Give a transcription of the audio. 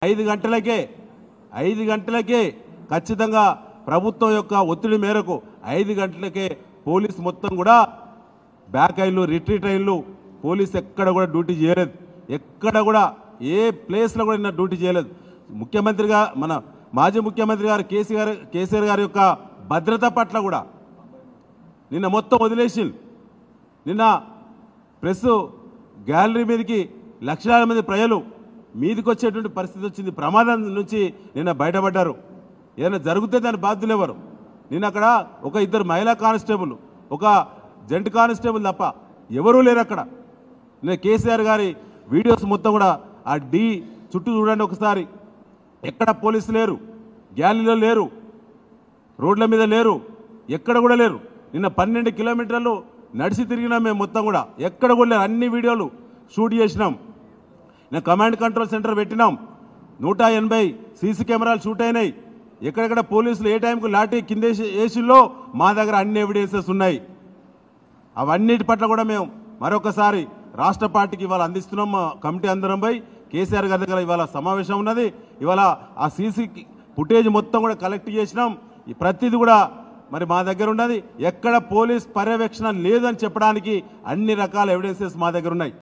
5 గంటలకే ఖచ్చితంగా ప్రభుత్వం యొక్క ఒత్తిడి మేరకు 5 గంటలకే పోలీస్ మొత్తం కూడా బ్యాక్ అయ్యిలు రిట్రీట్ అయ్యిలు పోలీస్ ఎక్కడ కూడా డ్యూటీ చేయలేదు. ఎక్కడ కూడా ఏ ప్లేస్లో కూడా నిన్న డ్యూటీ చేయలేదు. ముఖ్యమంత్రిగా మన మాజీ ముఖ్యమంత్రి గారు కేసీఆర్ గారి యొక్క భద్రత పట్ల కూడా నిన్న మొత్తం వదిలేసి నిన్న ప్రెస్ గ్యాలరీ మీదకి లక్షలాది మంది ప్రజలు మీదికి వచ్చేటువంటి పరిస్థితి వచ్చింది. ప్రమాదం నుంచి నిన్న బయటపడ్డారు. ఏదైనా జరిగితే దాని బాధ్యులు ఎవరు? నిన్న అక్కడ ఒక 2 మహిళా కానిస్టేబుల్, ఒక జెంట్ కానిస్టేబుల్ తప్ప ఎవరూ లేరు అక్కడ. నేను కేసీఆర్ గారి వీడియోస్ మొత్తం కూడా ఆ డి చుట్టూ చూడండి ఒకసారి. ఎక్కడ పోలీసు లేరు, గ్యాలీలో లేరు, రోడ్ల మీద లేరు, ఎక్కడ కూడా లేరు. నిన్న 12 కిలోమీటర్లు నడిచి తిరిగినాం మేము మొత్తం కూడా. ఎక్కడ కూడా లేరు. అన్ని వీడియోలు షూట్ చేసినాం. నేను కమాండ్ కంట్రోల్ సెంటర్ పెట్టినాం. 180 సీసీ కెమెరాలు షూట్ అయినాయి. ఎక్కడెక్కడ పోలీసులు ఏ టైంకు లాఠీ కింద వేసిల్లో మా దగ్గర అన్ని ఎవిడెన్సెస్ ఉన్నాయి. అవన్నిటి పట్ల కూడా మేము మరొకసారి రాష్ట్ర పార్టీకి ఇవాళ అందిస్తున్నాం. మా కమిటీ అందరం పోయి కేసీఆర్ గారి దగ్గర ఇవాళ సమావేశం ఉన్నది. ఇవాళ ఆ సీసీ ఫుటేజ్ మొత్తం కూడా కలెక్ట్ చేసినాం. ప్రతిది కూడా మరి మా దగ్గర ఉన్నది. ఎక్కడ పోలీస్ పర్యవేక్షణ లేదని చెప్పడానికి అన్ని రకాల ఎవిడెన్సెస్ మా దగ్గర ఉన్నాయి.